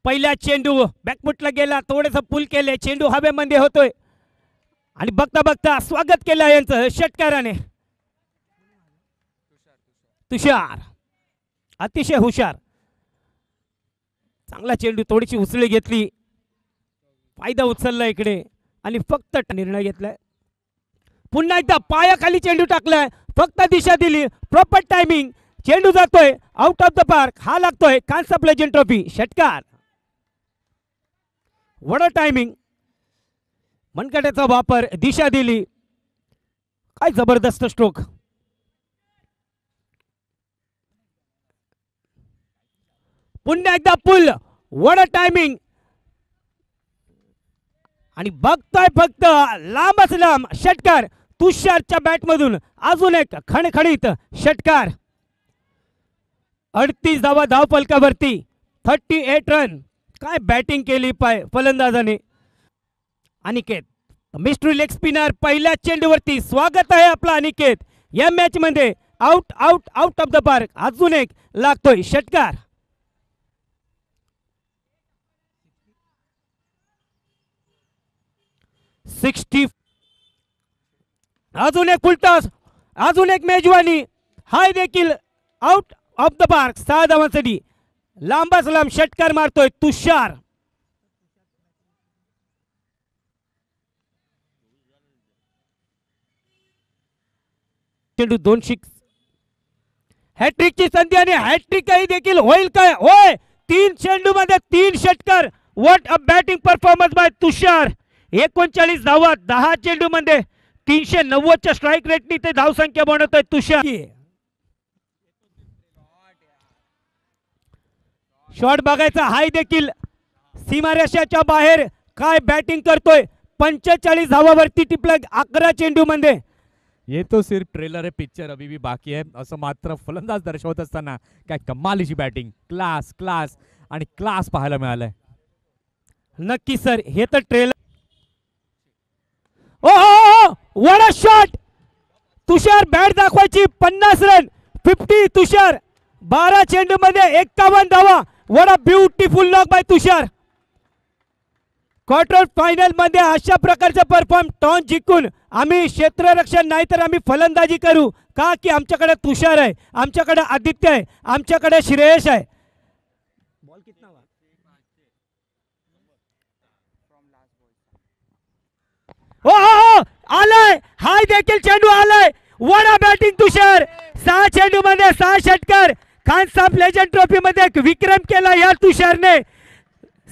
पहिला चेंडू बॅकफुटला गेला, थोडेस पुल केले, चेंडू हवेमध्ये होतोय आणि बघता बघता स्वागत केलं यांचं षटकाराने. तुषार अतिशय हुशार, चांगला चेंडू, थोडीशी उसळी घेतली, फायदा उचलला इकडे आणि फक्त निर्णय घेतलाय. पुन्हा एकदा पायाखाली चेंडू टाकलाय, फक्त दिशा दिली, प्रॉपर टायमिंग, चेंडू जातोय आउट ऑफ द पार्क. हा लागतोय कांसा प्लेजंट ट्रॉफी षटकार. वड टायमिंग, मनगटाचा वापर, दिशा दिली, काय जबरदस्त स्ट्रोक. पुन्हा एकदा पुल, वड टायमिंग आणि बघतोय फक्त लांबच लांब षटकार. तुषारच्या बॅट मधून अजून एक खणखणीत षटकार. 38 धावा धाव फलकावरती, 38 रन. काय बॅटिंग केली पाय फलंदाजाने. अनिकेत मिस्ट्री लेग स्पिनर, पहिल्या चेंडूवरती स्वागत आहे आपला अनिकेत या मॅच मध्ये. Out out out of the park. अजून एक लागतोय षटकार. 60. अजून एक फुलटॉस, अजून एक मेजवानी, हाय देखील आउट ऑफ द पार्क. 6 धावांसाठी लांबच लांब षटकार मारतोय तुषार. चेंडू 2 6. हॅट्रिकची संधी आणि हॅट्रिक देखील होईल काय? होय, 3 चेंडू मध्ये 3 षटकार. What a batting performance by Tushar. 39 धावा 10 चेंडू मध्ये, 390च्या स्ट्राईक रेटनी ते धाव संख्या बनवतोय तुषार. शॉट बघायचा, हाय देखील सीमारेषाच्या बाहेर. काय बॅटिंग करतोय. 45 धावावरती टिपलं 11 चेंडू मध्ये. ये तो सिर्फ ट्रेलर है, पिक्चर अभी भी बाकी है असं मात्र फलंदाज दर्शवत असताना काय कमालीची बॅटिंग, क्लास क्लास आणि क्लास पाहायला मिळालंय. नक्की सर, हे तर trailer. Oh what a shot. Tushar bat दाखवायची. 50 रन, 50. तुषार 12 चेंडू मध्ये 51 धावा. What a beautiful lock bye Tushar. Quarter final मध्ये अशा प्रकारचा परफॉर्म टॉस जिंकून आम्ही क्षेत्ररक्षण नाही तर आम्ही फलंदाजी करू का, की आमच्याकडे तुषार आहे, आमच्याकडे आदित्य आहे, आमच्याकडे श्रेयश आहे. बॉल कितना हुआ? ओ आलाय, हाय देखील चेंडू आलाय. वडा बॅटिंग तुषार. 6 चेंडू मध्ये 6 षटकार. खान साहेब लेजंड ट्रॉफी मध्ये एक विक्रम केला या तुषारने.